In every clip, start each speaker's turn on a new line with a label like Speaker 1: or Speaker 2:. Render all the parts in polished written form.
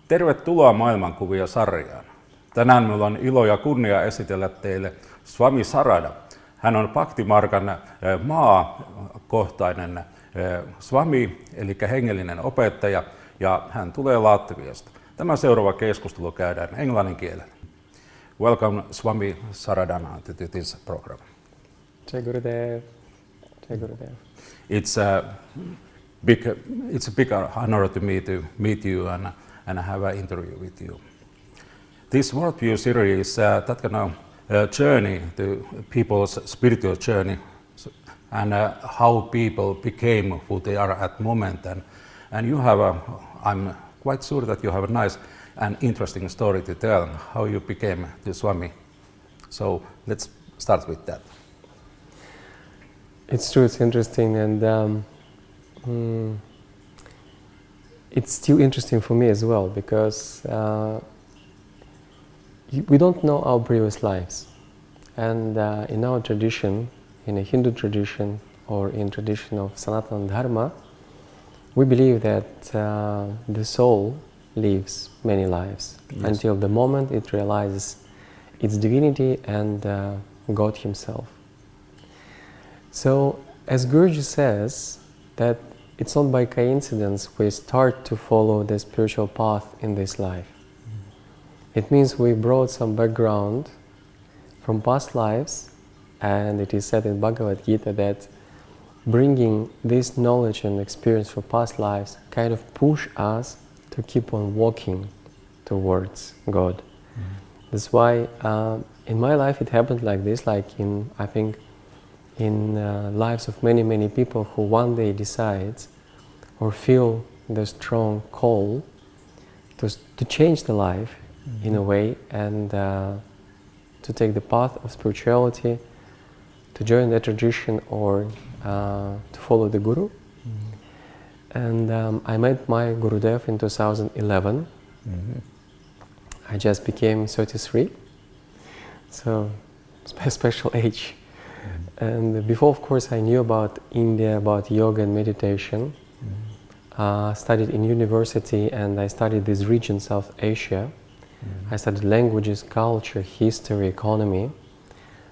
Speaker 1: Tervetuloa Maailmankuvia-sarjaan. Tänään minulla on ilo ja kunnia esitellä teille Swami Sharada. Hän on Bhakti Margan maakohtainen Swami, eli hengellinen opettaja, ja hän tulee Latviasta. Tämä seuraava keskustelu käydään englanninkielellä. Welcome Swami Sharadana to this program.
Speaker 2: Jai Gurudev. Jai Gurudev.
Speaker 1: It's a big honor to meet you and have an interview with you. This worldview series that kind of journey to people's spiritual journey and how people became who they are at the moment. And you have I'm quite sure that you have a nice and interesting story to tell how you became the Swami. So let's start with that.
Speaker 2: It's true, it's interesting, and it's still interesting for me as well, because we don't know our previous lives. And in our tradition, in a Hindu tradition or in tradition of Sanatana Dharma, we believe that the soul lives many lives, yes, until the moment it realizes its divinity and God Himself. So, as Guruji says, that it's not by coincidence we start to follow the spiritual path in this life. It means we brought some background from past lives, and it is said in Bhagavad Gita that bringing this knowledge and experience from past lives kind of push us to keep on walking towards God. That's why in my life it happened like this, like I think in lives of many people who one day decide or feel the strong call to change the life in a way, and to take the path of spirituality, to join the tradition, or to follow the Guru. And I met my Gurudev in 2011. I just became 33, so special age. And before, of course, I knew about India, about yoga and meditation. Studied in university, and I studied this region, South Asia. I studied languages, culture, history, economy.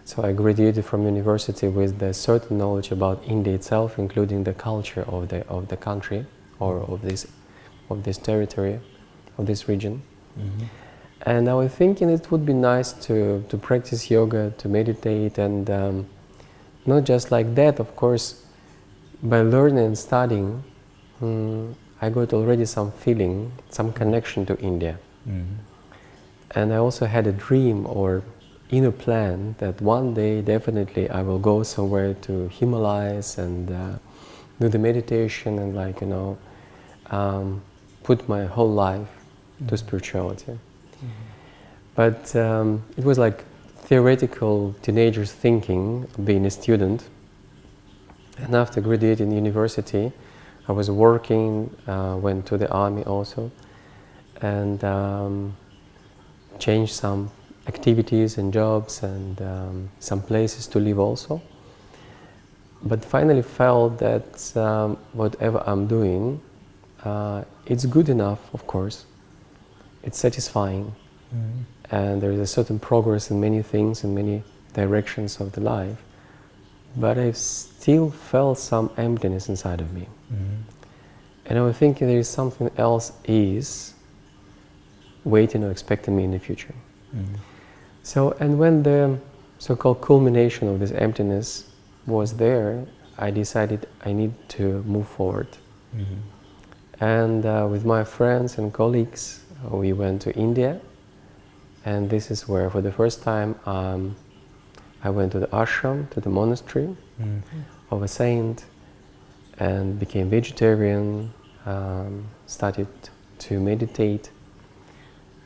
Speaker 2: So I graduated from university with a certain knowledge about India itself, including the culture of the country, or of this territory, of this region. And I was thinking it would be nice to practice yoga, to meditate, and not just like that, of course. By learning and studying, I got already some feeling, some connection to India. And I also had a dream or inner plan that one day definitely I will go somewhere to Himalayas and do the meditation and put my whole life to spirituality. But it was like theoretical teenager's thinking, being a student. And after graduating university, I was working, went to the army also, and changed some activities and jobs and some places to live also. But finally felt that whatever I'm doing, it's good enough, of course. It's satisfying. And there is a certain progress in many things, in many directions of the life. But I still felt some emptiness inside of me. And I was thinking there is something else is waiting or expecting me in the future. So, and when the so-called culmination of this emptiness was there, I decided I need to move forward. And with my friends and colleagues, we went to India. And this is where, for the first time, I went to the ashram, to the monastery of a saint, and became vegetarian, started to meditate.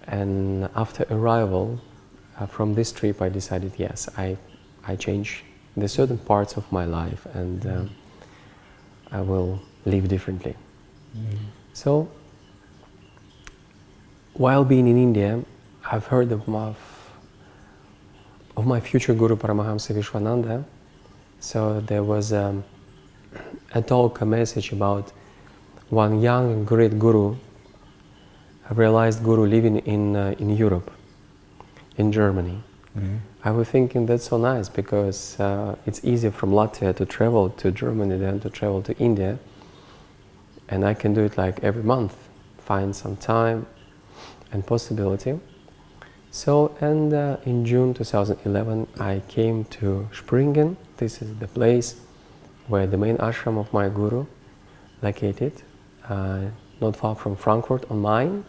Speaker 2: And after arrival from this trip, I decided, yes, I change the certain parts of my life, and I will live differently. So, while being in India, I've heard of my future Guru Paramahamsa Vishwananda. So there was a talk, a message about one young and great Guru, a realized Guru living in Europe, in Germany. I was thinking that's so nice because it's easier from Latvia to travel to Germany than to travel to India. And I can do it like every month, find some time and possibility. So, and in June 2011, I came to Springen. This is the place where the main ashram of my guru located, not far from Frankfurt on Main.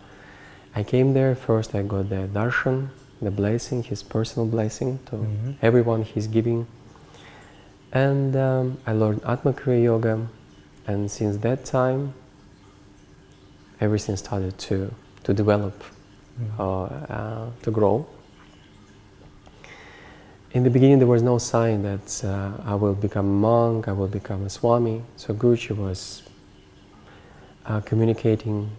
Speaker 2: I came there. First I got the darshan, the blessing, his personal blessing to everyone he's giving. And I learned Atma Kriya Yoga. And since that time, everything started to develop. To grow. In the beginning there was no sign that I will become a monk, I will become a Swami. So Guruji was communicating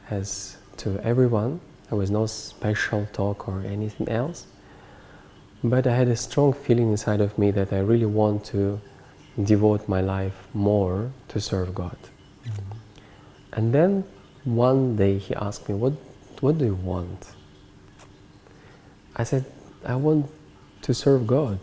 Speaker 2: as to everyone. There was no special talk or anything else. But I had a strong feeling inside of me that I really want to devote my life more to serve God. And then one day he asked me, what do you want? I said, I want to serve God.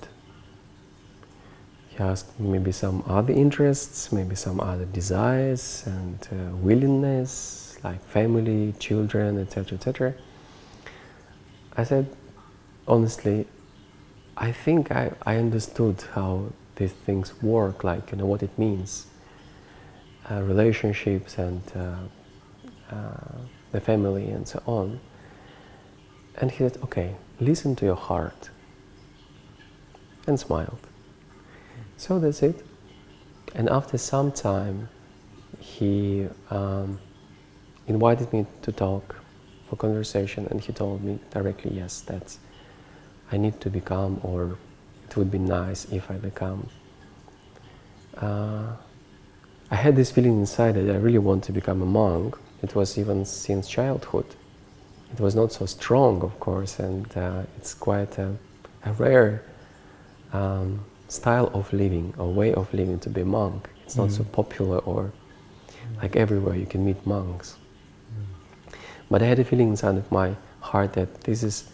Speaker 2: He asked maybe some other interests, maybe some other desires and willingness, like family, children, etc., etc. I said, honestly, I think I understood how these things work, like, what it means, relationships and the family and so on. And he said, okay, listen to your heart, and smiled. So that's it. And after some time, he invited me to talk for conversation, and he told me directly, yes, I need to become, or it would be nice if I become. I had this feeling inside that I really want to become a monk. It was even since childhood. It was not so strong, of course, and it's quite a rare style of living, or way of living, to be a monk. It's not so popular, or like everywhere you can meet monks. But I had a feeling inside of my heart that this is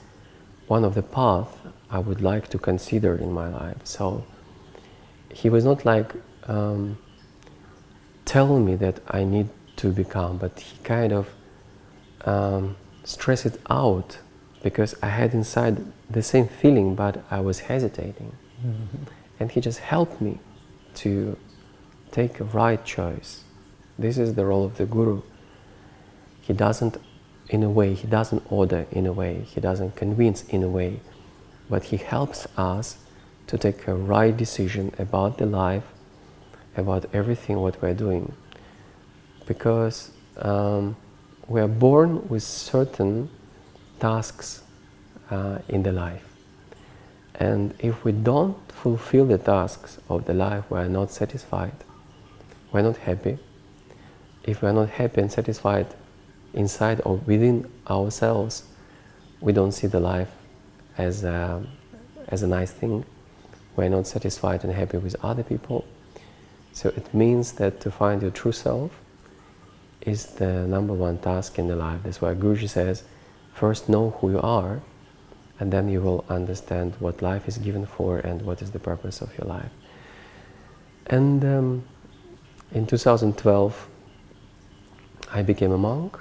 Speaker 2: one of the paths I would like to consider in my life. So he was not like telling me that I need to become, but he kind of stressed it out, because I had inside the same feeling, but I was hesitating. And he just helped me to take a right choice. This is the role of the Guru. He doesn't, in a way, he doesn't order in a way, he doesn't convince in a way, but he helps us to take a right decision about the life, about everything what we're doing. Because we are born with certain tasks in the life. And if we don't fulfill the tasks of the life, we are not satisfied, we're not happy. If we're not happy and satisfied inside or within ourselves, we don't see the life as a nice thing. We're not satisfied and happy with other people. So it means that to find your true self is the number one task in the life. That's why Guruji says, first know who you are, and then you will understand what life is given for and what is the purpose of your life. And in 2012, I became a monk.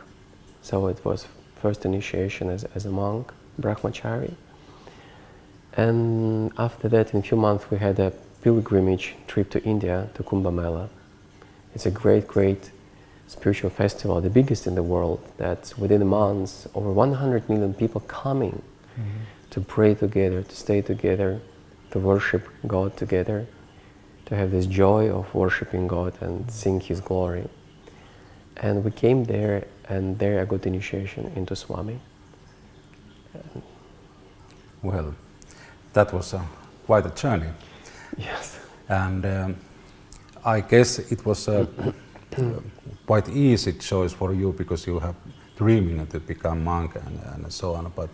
Speaker 2: So it was first initiation as a monk, brahmachari. And after that, in a few months, we had a pilgrimage trip to India, to Kumbh Mela. It's a great, great spiritual festival, the biggest in the world, that's within a month, over 100 million people coming to pray together, to stay together, to worship God together, to have this joy of worshiping God and sing His glory. And we came there, and there I got initiation into Swami.
Speaker 1: Well, that was quite a journey.
Speaker 2: Yes.
Speaker 1: And I guess it was a quite easy choice for you because you have dreaming to become monk and so on. But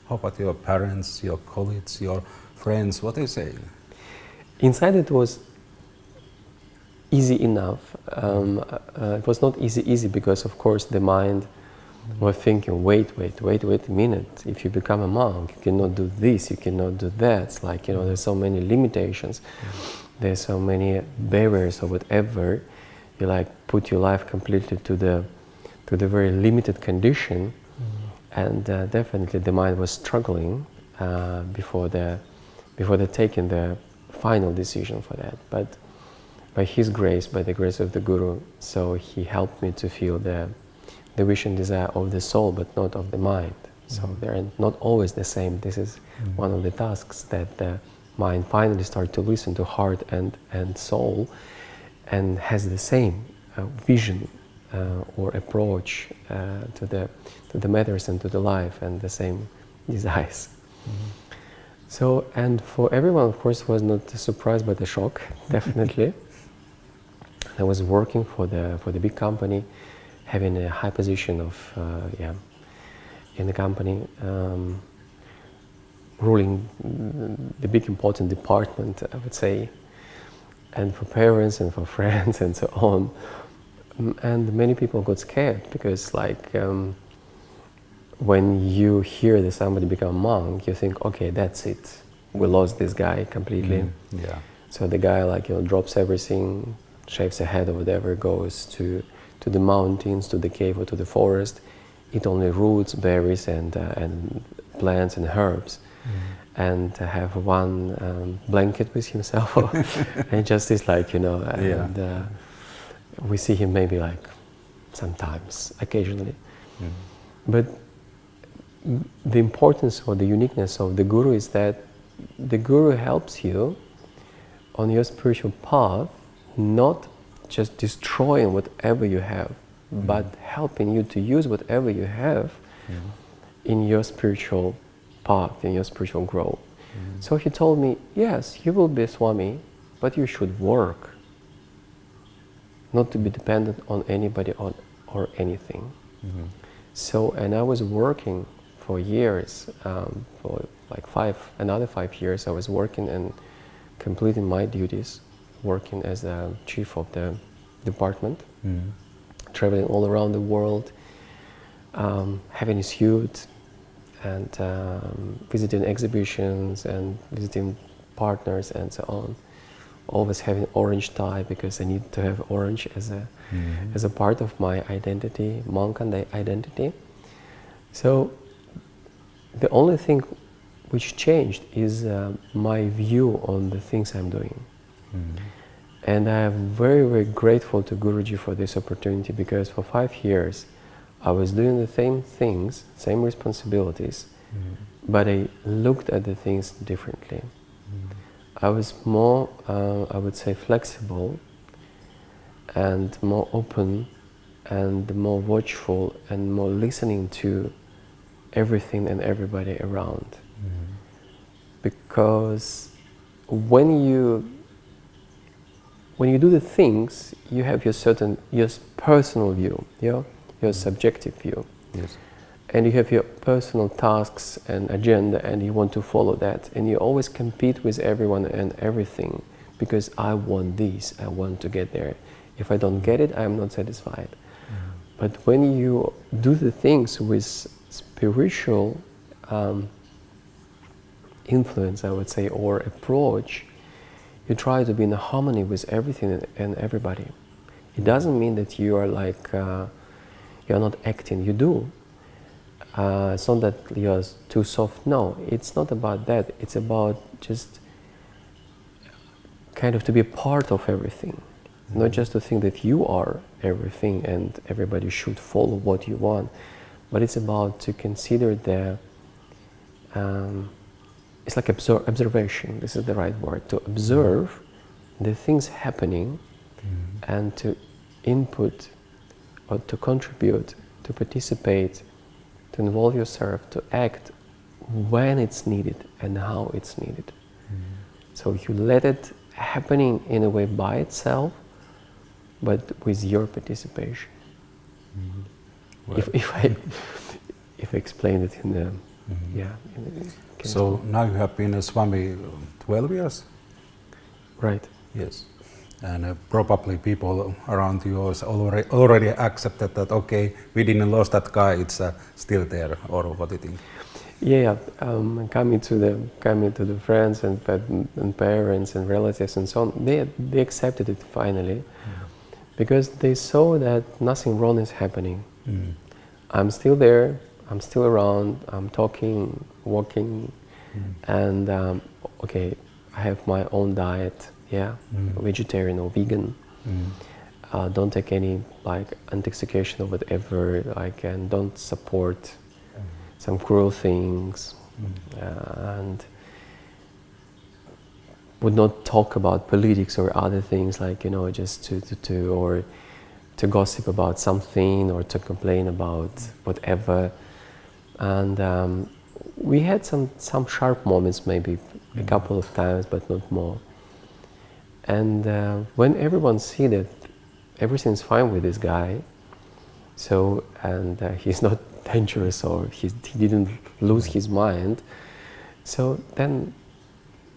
Speaker 1: how about your parents, your colleagues, your friends? What they say?
Speaker 2: Inside it was easy enough. It was not easy because, of course, the mind was thinking, wait a minute. If you become a monk, you cannot do this, you cannot do that. It's like, there's so many limitations. There's so many barriers or whatever. You like put your life completely to the very limited condition. And definitely the mind was struggling before they taking the final decision for that. But by his grace, by the grace of the Guru, so he helped me to feel the wish and desire of the soul, but not of the mind. So they're not always the same. This is one of the tasks, that the mind finally starts to listen to heart and soul and has the same vision or approach to the matters and to the life, and the same desires. So, and for everyone, of course, was not a surprise but a shock, definitely. I was working for the big company, having a high position in the company, ruling the big important department, I would say, and for parents and for friends and so on. And many people got scared because, like, when you hear that somebody become a monk, you think, okay, that's it. We lost this guy completely.
Speaker 1: Yeah.
Speaker 2: So the guy, like, drops everything, shaves a head or whatever, goes to the mountains, to the cave or to the forest, eat only roots, berries, and plants and herbs, and have one blanket with himself, and just is like, and we see him maybe like sometimes, occasionally. But the importance or the uniqueness of the Guru is that the Guru helps you on your spiritual path, not just destroying whatever you have, but helping you to use whatever you have in your spiritual path, in your spiritual growth. So he told me, yes, you will be a Swami, but you should work, not to be dependent on anybody or anything. So, and I was working for years, for like another 5 years I was working and completing my duties, working as the chief of the department, traveling all around the world, having a suit, and visiting exhibitions and visiting partners and so on. Always having orange tie because I need to have orange as a part of my identity, monk identity. So the only thing which changed is my view on the things I'm doing. And I am very, very grateful to Guruji for this opportunity, because for 5 years I was doing the same things, same responsibilities, but I looked at the things differently. I was more, I would say, flexible and more open and more watchful and more listening to everything and everybody around. because when you do the things, you have your personal view, your subjective view.
Speaker 1: Yes.
Speaker 2: And you have your personal tasks and agenda, and you want to follow that. And you always compete with everyone and everything, because I want this, I want to get there. If I don't get it, I am not satisfied. But when you do the things with spiritual influence, I would say, or approach, you try to be in harmony with everything and everybody. It doesn't mean that you are like, you're not acting, you do. It's not that you're too soft, no, it's not about that. It's about just kind of to be a part of everything. Not just to think that you are everything and everybody should follow what you want, but it's about to consider it's like observation, this is the right word, to observe the things happening and to input or to contribute, to participate, to involve yourself, to act when it's needed and how it's needed. So you let it happening in a way by itself, but with your participation.
Speaker 1: Well,
Speaker 2: If I explain it in the
Speaker 1: so now you have been a Swami 12 years?
Speaker 2: Right.
Speaker 1: Yes. And probably people around you already accepted that, okay, we didn't lose that guy, it's still there, or what do you think?
Speaker 2: Yeah, coming to the friends and parents and relatives and so on, they accepted it finally, because they saw that nothing wrong is happening. I'm still there, I'm still around, I'm talking, walking, and okay, I have my own diet, vegetarian or vegan. Don't take any like intoxication or whatever, like, and don't support some cruel things, and would not talk about politics or other things, like, just to gossip about something or to complain about whatever. And we had some sharp moments, maybe a couple of times, but not more. And when everyone see that everything's fine with this guy, so, and he's not dangerous, or he didn't lose his mind, so then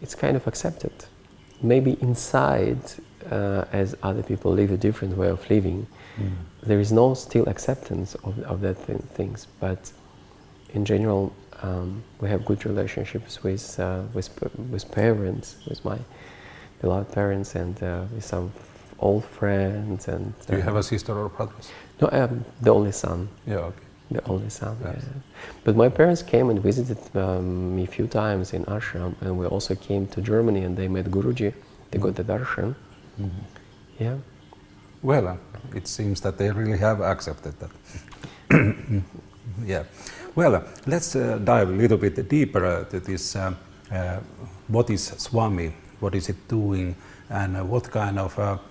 Speaker 2: it's kind of accepted. Maybe inside, as other people live a different way of living, there is no still acceptance of that things, but in general, we have good relationships with parents, with my beloved parents, and with some old friends. And
Speaker 1: do you have a sister or brothers?
Speaker 2: No, I am the only son.
Speaker 1: Yeah, okay.
Speaker 2: The only son.
Speaker 1: Yes.
Speaker 2: Yeah. But my parents came and visited me a few times in ashram, and we also came to Germany, and they met Guruji. They got the darshan. Yeah.
Speaker 1: Well, it seems that they really have accepted that. Yeah. Well, let's dive a little bit deeper to this. What is Swami? What is it doing? And what kind of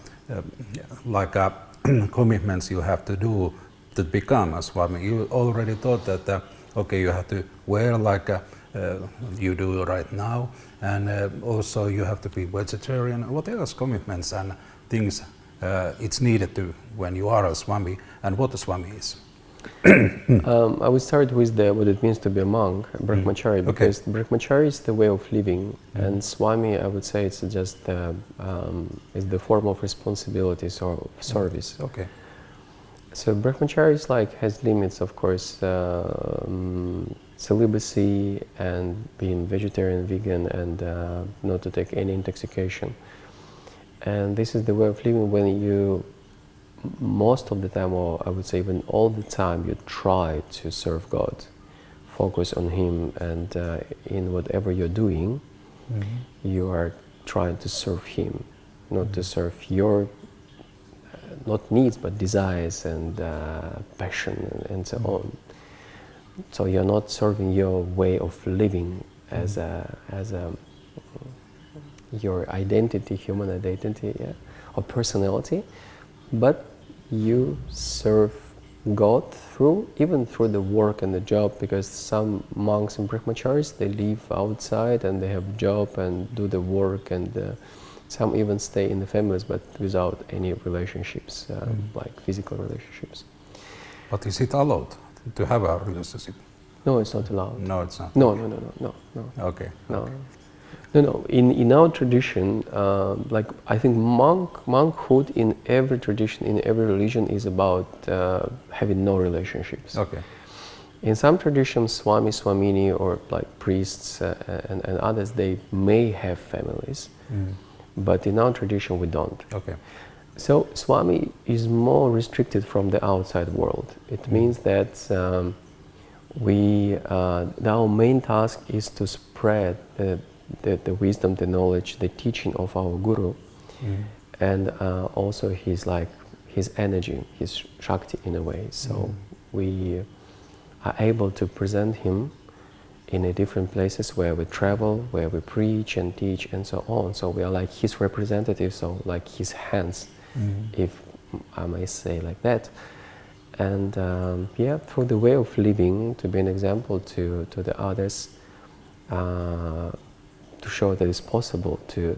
Speaker 1: commitments you have to do to become a Swami? You already thought that, okay, you have to wear like you do right now, and also you have to be vegetarian. What else commitments and things it's needed to when you are a Swami, and what a Swami is?
Speaker 2: I would start with what it means to be a monk, Brahmachari, because Brahmachari is the way of living, and Swami, I would say, it's just is the form of responsibilities or service.
Speaker 1: Okay.
Speaker 2: So Brahmachari is has limits, of course, celibacy and being vegetarian, vegan, and not to take any intoxication. And this is the way of living when you, most of the time, or I would say even all the time, you try to serve God, focus on Him, and in whatever you're doing, you are trying to serve Him, not to serve your, not needs, but desires and passion and so on. So you're not serving your way of living as your identity, human identity, or personality, but you serve God even through the work and the job, because some monks and brahmacharis, they live outside and they have job and do the work, and some even stay in the families but without any relationships, like physical relationships.
Speaker 1: But is it allowed to have a relationship?
Speaker 2: No, it's not allowed.
Speaker 1: No, it's not.
Speaker 2: No.
Speaker 1: Okay.
Speaker 2: No. No. In our tradition, like I think monkhood in every tradition, in every religion, is about having no relationships.
Speaker 1: Okay.
Speaker 2: In some traditions, Swami, Swamini, or like priests and others, they may have families, but in our tradition we don't.
Speaker 1: Okay.
Speaker 2: So Swami is more restricted from the outside world. It means that our main task is to spread the wisdom, the knowledge, the teaching of our Guru, and also his energy, his Shakti in a way. So we are able to present him in different places where we travel, where we preach and teach and so on. So we are like his representatives, so like his hands, if I may say like that. And through the way of living, to be an example to the others, to show that it's possible to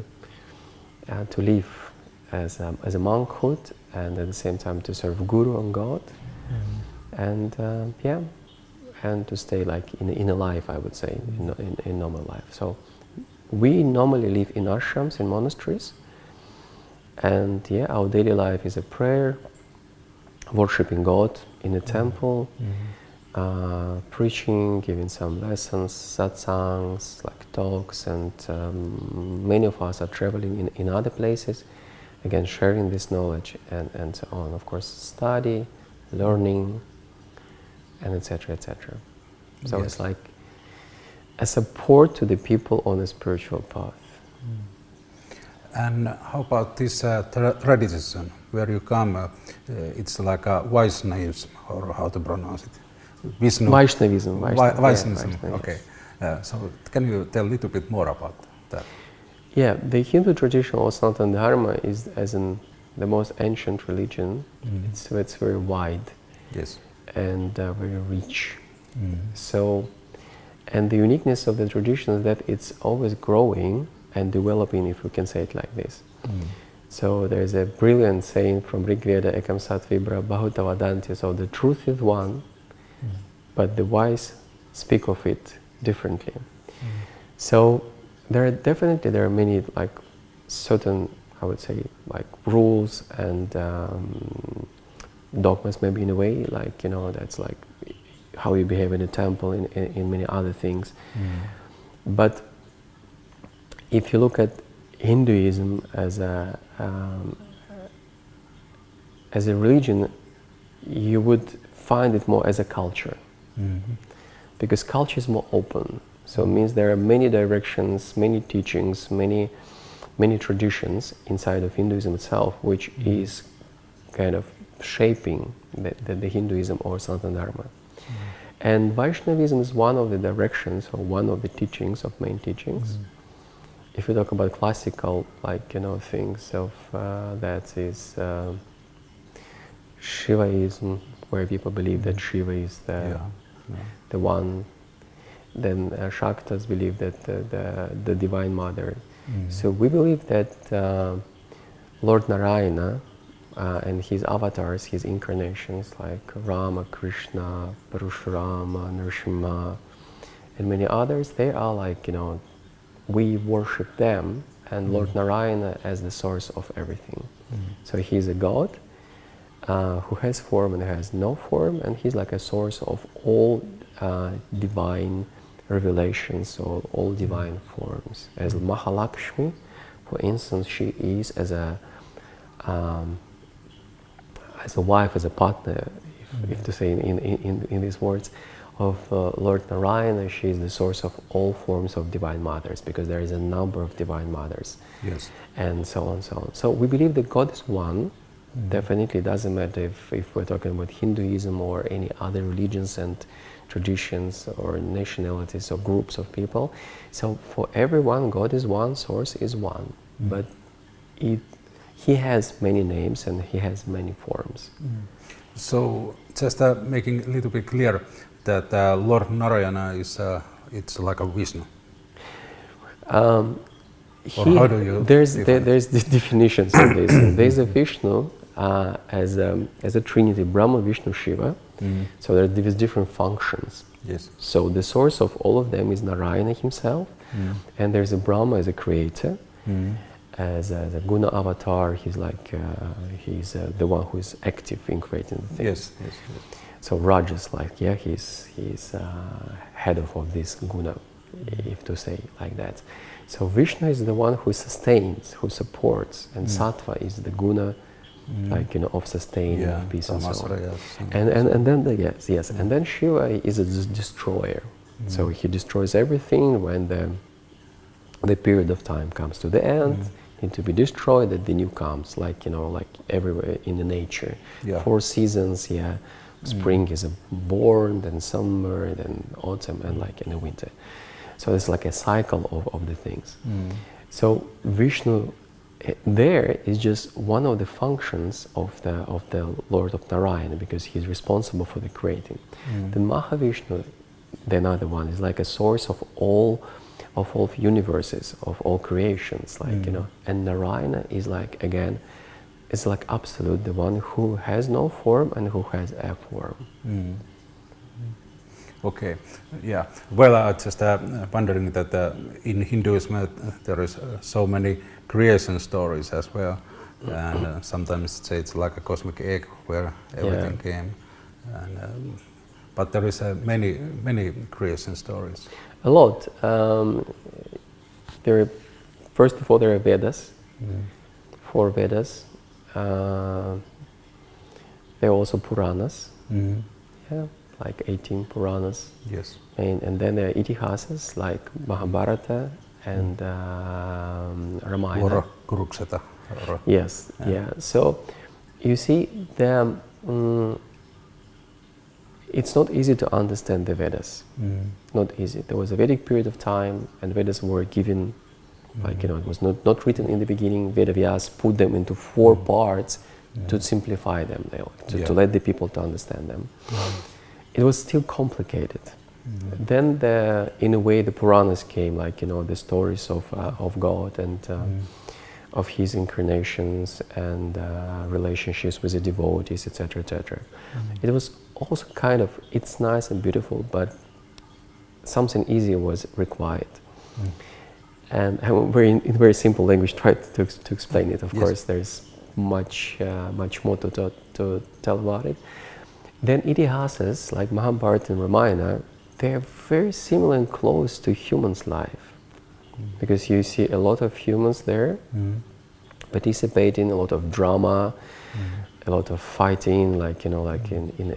Speaker 2: live as a monkhood, and at the same time to serve Guru and God, and to stay like in a life, I would say, in normal life. So we normally live in ashrams, in monasteries, and our daily life is a prayer, worshipping God in a temple, preaching, giving some lessons, satsangs, like talks, and many of us are traveling in other places, again sharing this knowledge and so on. Of course, study, learning, and etc. etc. So it's like a support to the people on a spiritual path.
Speaker 1: And how about this tradition where you come? It's like a Vaishnavism, or how to pronounce it?
Speaker 2: Vaishnavism.
Speaker 1: Vaishnavism. Okay. So can you tell a little bit more about that?
Speaker 2: Yeah, the Hindu tradition or Sanatana Dharma is, as in the most ancient religion, it's very wide.
Speaker 1: Yes.
Speaker 2: And very rich. So, and the uniqueness of the tradition is that it's always growing and developing, if we can say it like this. So there's a brilliant saying from Rig Veda, Ekam Sat Vibra Bahuta Vadanti. So the truth is one, but the wise speak of it differently. So there are many like certain, I would say, like rules and dogmas, maybe in a way, like, you know, that's like how you behave in a temple, in many other things. But if you look at Hinduism as a religion, you would find it more as a culture, because culture is more open. So it means there are many directions, many teachings, many traditions inside of Hinduism itself, which is kind of shaping the Hinduism or Sanatana Dharma. And Vaishnavism is one of the directions or one of the teachings, of main teachings. If you talk about classical, like, you know, things of that is Shivaism, where people believe that Shiva is the one. Then Shaktas believe that the Divine Mother. So we believe that Lord Narayana and his avatars, his incarnations, like Rama, Krishna, Parashurama, Nrsimha, and many others, they are like, you know, we worship them, and Lord Narayana as the source of everything. So he's a god who has form and has no form, and he's like a source of all divine revelations or all divine forms. As Mahalakshmi, for instance, she is as a wife, as a partner, if to say in these words, of Lord Narayana. She is the source of all forms of divine mothers, because there is a number of divine mothers. Yes. And so on, so on. So we believe that God is one. Definitely doesn't matter if we're talking about Hinduism or any other religions and traditions or nationalities or groups of people. So for everyone, God is one, source is one. But He has many names and He has many forms.
Speaker 1: So just making a little bit clear that Lord Narayana is it's like a Vishnu. Or how do you
Speaker 2: there's the definitions of this. There's a Vishnu as a trinity, Brahma, Vishnu, Shiva. So there are different functions.
Speaker 1: Yes.
Speaker 2: So the source of all of them is Narayana himself, and there's a Brahma as a creator, as a guna avatar. He's like he's the one who is active in creating the things.
Speaker 1: Yes.
Speaker 2: So Rajas, like he's head of this guna, if to say like that. So Vishnu is the one who sustains, who supports, and Sattva is the guna, like of sustaining, of peace and so on. And then and then Shiva is a destroyer. So he destroys everything when the period of time comes to the end. Need to be destroyed, that the new comes, like like everywhere in the nature. 4 seasons, spring is born, then summer, then autumn, and like in the winter. So it's like a cycle of the things. So Vishnu there is just one of the functions of the Lord of Narayana, because he's responsible for the creating. The Mahavishnu, the another one, is like a source of all universes, of all creations, like and Narayana is like, again, it's like absolute, the one who has no form and who has a form.
Speaker 1: Okay, yeah. Well, just wondering that in Hinduism there is so many creation stories as well, and sometimes it's like a cosmic egg where everything came, and but there is many creation stories.
Speaker 2: A lot. First of all, there are Vedas, 4 Vedas. There are also Puranas, like 18 Puranas.
Speaker 1: Yes.
Speaker 2: And then there are Itihasas like Mahabharata and Ramayana.
Speaker 1: Kurukshetra.
Speaker 2: Yes, So you see, it's not easy to understand the Vedas. Not easy. There was a Vedic period of time, and Vedas were given, like it was not written in the beginning. Vedavyas put them into 4 parts to simplify them, to let the people to understand them. It was still complicated. Then, in a way, the Puranas came, like the stories of God and of His incarnations and relationships with the devotees, etc., etc. It was also kind of, it's nice and beautiful, but something easier was required. And in very simple language, try to explain it. Of course, there's much more to tell about it. Then Itihasas, like Mahabharata and Ramayana, they're very similar and close to humans' life. Because you see a lot of humans there participating, a lot of drama, a lot of fighting, like in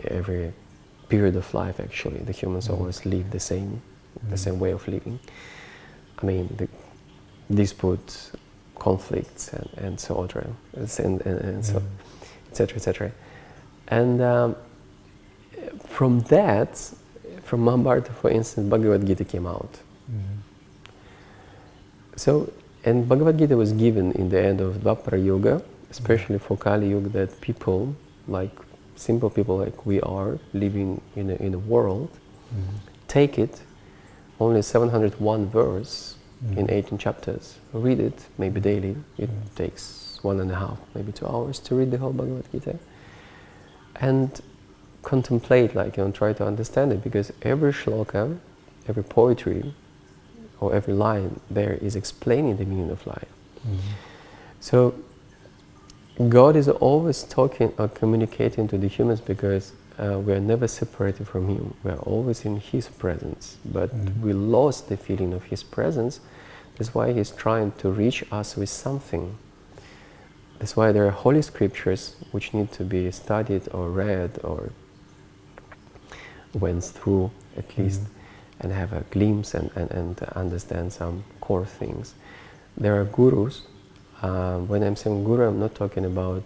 Speaker 2: every period of life. Actually, the humans always live the same way of living. I mean, the disputes, conflicts, and so on, and so, etc., etc. And from Mahabharata, for instance, Bhagavad Gita came out. So, and Bhagavad Gita was given in the end of Dvapara Yuga, especially for Kali Yuga, that people, like simple people like we are, living in a world, take it, only 701 verse in 18 chapters, read it, maybe daily. It takes 1.5, maybe 2 hours to read the whole Bhagavad Gita, and contemplate, try to understand it, because every shloka, every poetry, or every line there is explaining the meaning of life. So God is always talking or communicating to the humans, because we are never separated from Him. We are always in His presence, but we lost the feeling of His presence. That's why He's trying to reach us with something. That's why there are holy scriptures which need to be studied or read or went through at least, and have a glimpse and understand some core things. There are gurus. When I'm saying guru, I'm not talking about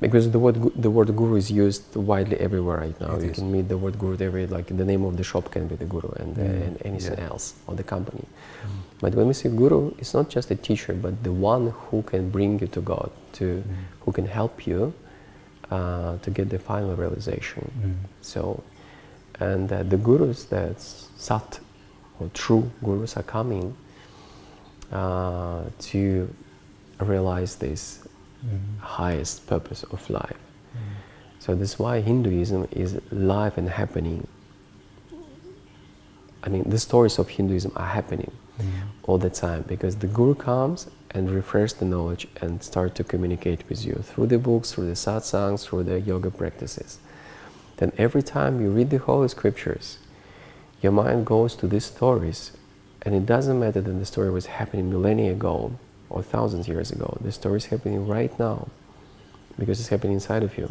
Speaker 2: because the word guru is used widely everywhere right now. You can meet the word guru everywhere. Like the name of the shop can be the guru, and anything else, or the company. But when we say guru, it's not just a teacher, but the one who can bring you to God, who can help you to get the final realization. So, and the gurus, that sat or true gurus, are coming to realize this highest purpose of life. So that's why Hinduism is live and happening. I mean, the stories of Hinduism are happening all the time, because the guru comes and refresh the knowledge and start to communicate with you through the books, through the satsangs, through the yoga practices. Then every time you read the Holy Scriptures, your mind goes to these stories, and it doesn't matter that the story was happening millennia ago or thousands of years ago. The story is happening right now, because it's happening inside of you.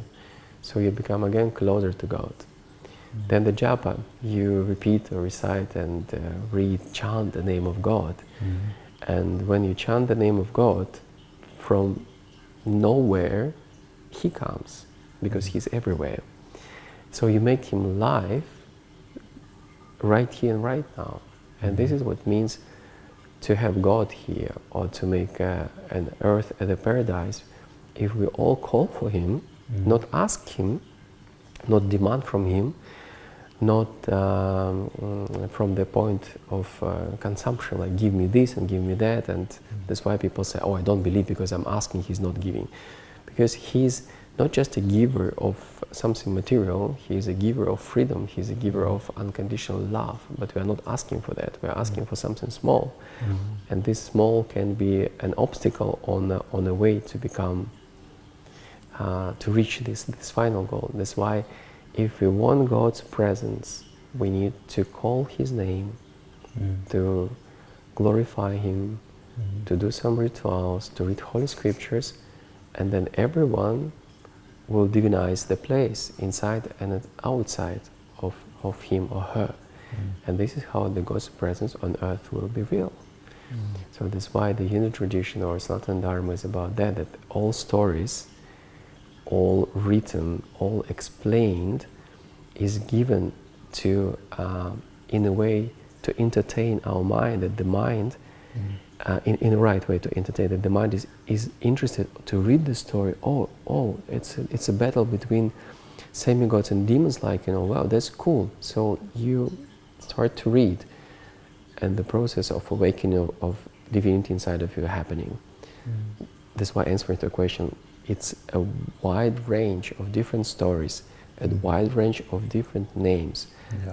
Speaker 2: So you become again closer to God. Then the japa, you repeat or recite and chant the name of God. And when you chant the name of God, from nowhere, He comes, because He's everywhere. So you make Him live right here and right now. And this is what it means to have God here, or to make an earth as a paradise. If we all call for Him, not ask Him, not demand from Him, not from the point of consumption, like give me this and give me that. And that's why people say, oh, I don't believe because I'm asking, He's not giving. Because He's not just a giver of something material, He is a giver of freedom, He's a giver of unconditional love. But we are not asking for that, we are asking for something small. And this small can be an obstacle on a way to become, to reach this final goal. That's why if we want God's presence, we need to call His name, to glorify Him, to do some rituals, to read Holy Scriptures, and then everyone will divinize the place inside and outside of him or her. And this is how the God's presence on earth will be real. So that's why the Hindu tradition or Sanatana Dharma is about that all stories, all written, all explained, is given to, in a way, to entertain our mind, that the mind, in the right way to entertain, that the mind is interested to read the story. It's a battle between semi-gods and demons, like, wow, that's cool. So you start to read, and the process of awakening of divinity inside of you happening. That's why, answering to the question, it's a wide range of different stories, a wide range of different names,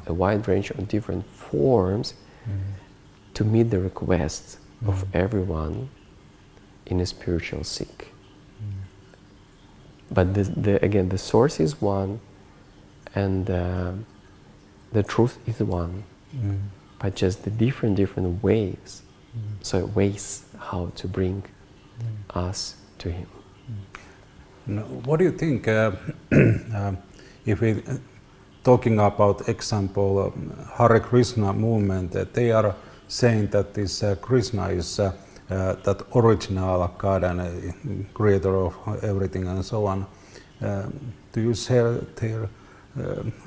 Speaker 2: a wide range of different forms to meet the requests of everyone in a spiritual seek. But again, the source is one, and the truth is one, but just the different ways. So ways how to bring us to Him.
Speaker 1: Now, what do you think, if we talking about example Hare Krishna movement, that they are saying that this Krishna is that original God and creator of everything and so on. Do you share their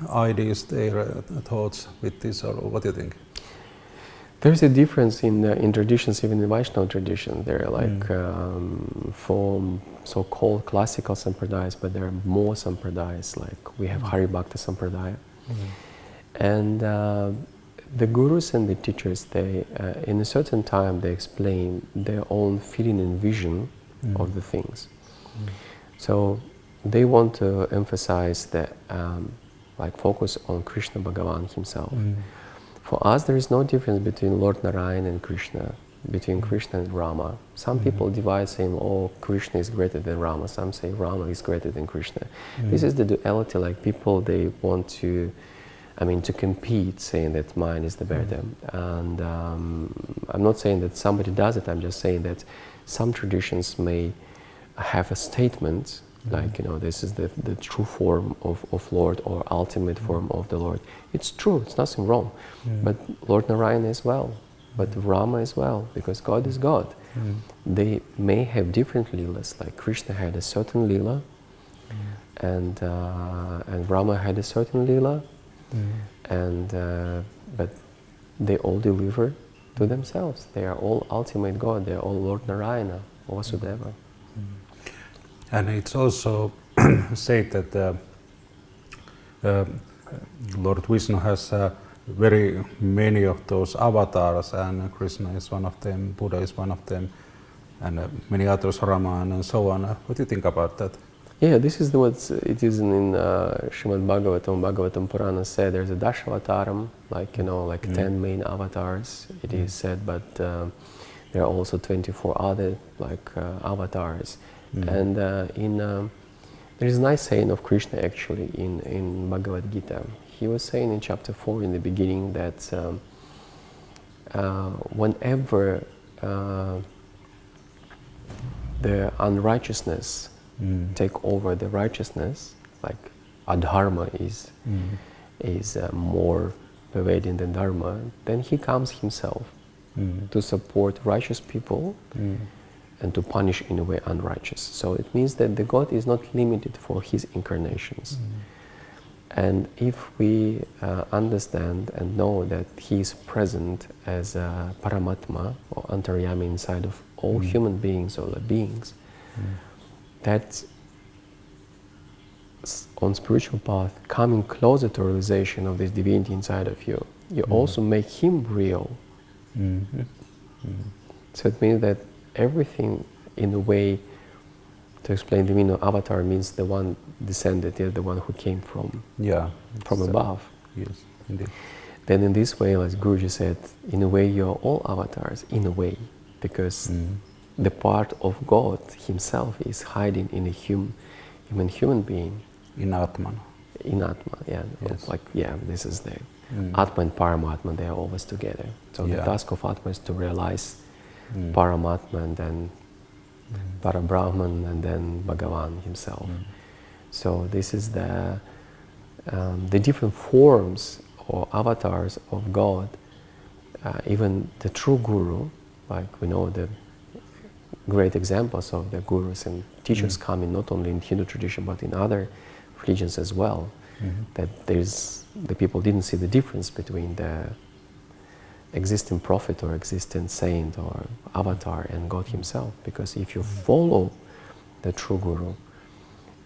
Speaker 1: ideas, their thoughts with this, or what do you think?
Speaker 2: There's a difference in traditions, even in the Vaishnava tradition. There are like for so-called classical sampradayas, but there are more sampradayas. Like we have Hari Bhakti Sampradaya, and the gurus and the teachers, they in a certain time they explain their own feeling and vision of the things. So they want to emphasize that, like focus on Krishna Bhagavan himself. For us, there is no difference between Lord Narayana and Krishna, between Krishna and Rama. Some people divide, saying, oh, Krishna is greater than Rama. Some say Rama is greater than Krishna. This is the duality, like people, they want to, to compete, saying that mine is the better. And I'm not saying that somebody does it, I'm just saying that some traditions may have a statement, like, this is the true form of Lord, or ultimate form of the Lord. It's true, it's nothing wrong. But Lord Narayana as well, but Rama as well, because God is God. They may have different leelas, like Krishna had a certain leela, and Rama had a certain leela, but they all deliver to themselves. They are all ultimate God, they are all Lord Narayana, Vasudeva.
Speaker 1: And it's also said that Lord Vishnu has very many of those avatars, and Krishna is one of them, Buddha is one of them, and many others, Raman and so on. What do you think about that?
Speaker 2: Yeah, this is what it is in Srimad Bhagavatam Purana said. There's a Dashavataram, like 10 main avatars. It is said, but there are also 24 other avatars. And there is a nice saying of Krishna actually in Bhagavad Gita. He was saying in chapter 4 in the beginning that whenever the unrighteousness take over the righteousness, like adharma is more pervading than dharma, then he comes himself to support righteous people and to punish in a way unrighteous. So it means that the God is not limited for his incarnations. And if we understand and know that he is present as a Paramatma or Antaryami inside of all human beings, all the beings, that on spiritual path, coming closer to realization of this divinity inside of you, you also make him real. So it means that everything, in a way, to explain the meaning of avatar means the one descended, the one who came from above.
Speaker 1: Yes, indeed.
Speaker 2: Then in this way, as Guruji said, in a way you're all avatars, in a way, because the part of God himself is hiding in a human being.
Speaker 1: In Atman.
Speaker 2: In Atma, yeah.
Speaker 1: Yes.
Speaker 2: This is the Atma and Paramatma, they are always together. So the task of Atma is to realize Paramatma and then Parabrahman and then Bhagavan himself. So this is the different forms or avatars of God. Even the true Guru, like we know the great examples of the gurus and teachers coming not only in Hindu tradition but in other religions as well. That the people didn't see the difference between the existing prophet or existing saint or avatar and God himself, because if you follow the true Guru,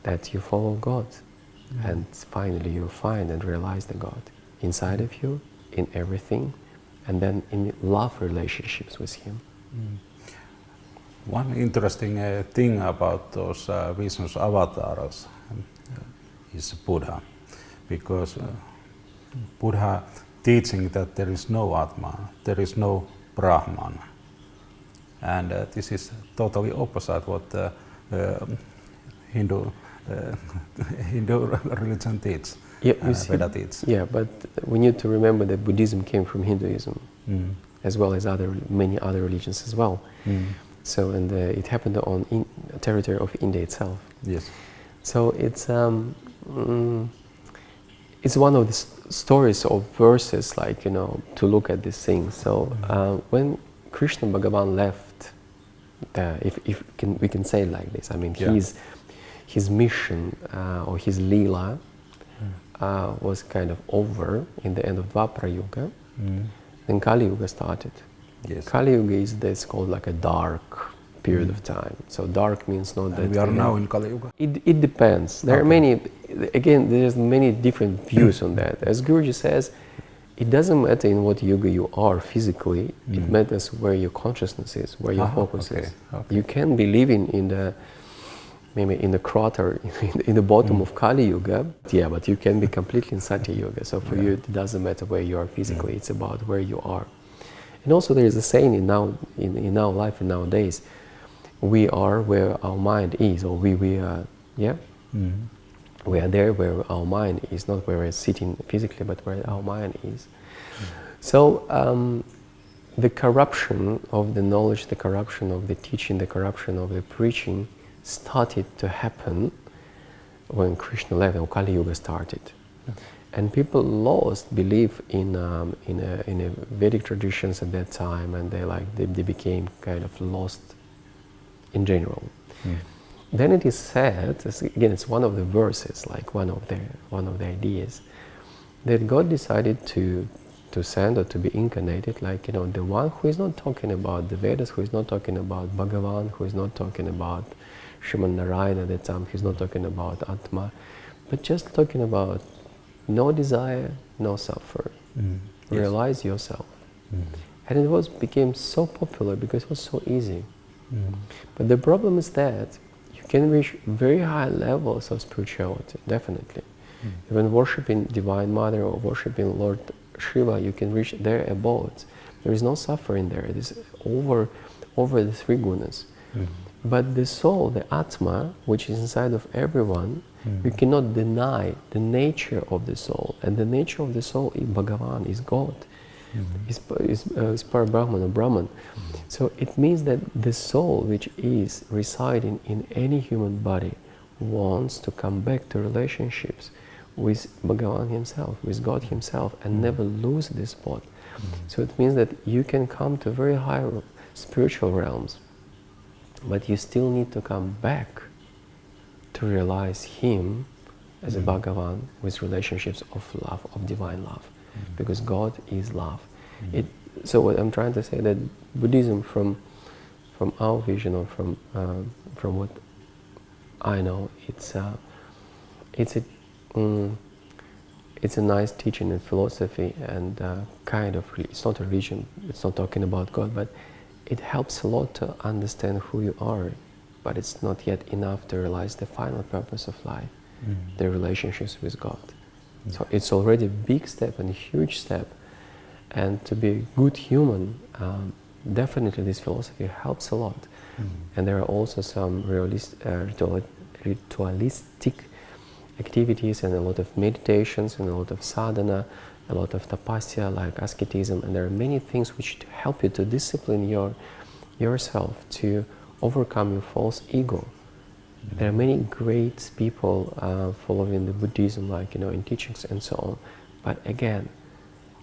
Speaker 2: that you follow God, and finally you find and realize the God inside of you, in everything, and then in love relationships with him.
Speaker 1: One interesting thing about those Vishnu's avatars is Buddha, because Buddha teaching that there is no Atman, there is no Brahman, and this is totally opposite what Hindu religion teaches, Veda teaches.
Speaker 2: Yeah, but we need to remember that Buddhism came from Hinduism, as well as many other religions as well. So, and it happened on territory of India itself.
Speaker 1: Yes.
Speaker 2: So it's one of the stories or verses, to look at these things. So when Krishna Bhagavan left, we can say it like this. I mean, his mission or his lila was kind of over in the end of Dvapara Yuga. Then Kali Yuga started.
Speaker 1: Yes.
Speaker 2: Kali Yuga is called like a dark period of time. So dark means not that
Speaker 1: we are now in Kali Yuga.
Speaker 2: It depends. There are many. Again, there's many different views on that. As Guruji says, it doesn't matter in what yuga you are physically. It matters where your consciousness is, where your focus is. Okay. You can be living in the crater in the bottom of Kali Yuga. Yeah, but you can be completely in Satya Yuga. So for you, it doesn't matter where you are physically. It's about where you are. And also, there is a saying in our life and nowadays. We are where our mind is, or we are, we are there where our mind is, not where we're sitting physically, but where our mind is. So the corruption of the knowledge, the corruption of the teaching, the corruption of the preaching started to happen when Krishna left and Kali Yuga started. And people lost belief in a Vedic traditions at that time, and they became kind of lost in general. Then it is said, again, it's one of the verses, like one of the ideas, that God decided to send or to be incarnated, the one who is not talking about the Vedas, who is not talking about Bhagavan, who is not talking about Shriman Narayana at that time. He's not talking about Atma, but just talking about no desire, no suffer. Realize yourself. And it became so popular because it was so easy. But the problem is that you can reach very high levels of spirituality, definitely. Even worshipping Divine Mother or worshipping Lord Shiva, you can reach their abodes. There is no suffering there. It is over the three gunas. But the soul, the Atma, which is inside of everyone, you cannot deny the nature of the soul. And the nature of the soul is Bhagavan, is God, is Parabrahman or Brahman. So it means that the soul which is residing in any human body wants to come back to relationships with Bhagavan himself, with God himself, and never lose this spot. So it means that you can come to very high spiritual realms, but you still need to come back to realize him as a Bhagavan with relationships of love, of divine love, because God is love. So what I'm trying to say, that Buddhism, from our vision or from what I know, it's a nice teaching and philosophy, and kind of, it's not a religion, it's not talking about God, but it helps a lot to understand who you are, but it's not yet enough to realize the final purpose of life, the relationships with God. So it's already a big step and a huge step, and to be a good human, definitely this philosophy helps a lot. And there are also some ritualistic activities and a lot of meditations and a lot of sadhana, a lot of tapasya like asceticism, and there are many things which help you to discipline yourself to overcome your false ego. There are many great people following the Buddhism, like in teachings and so on. But again,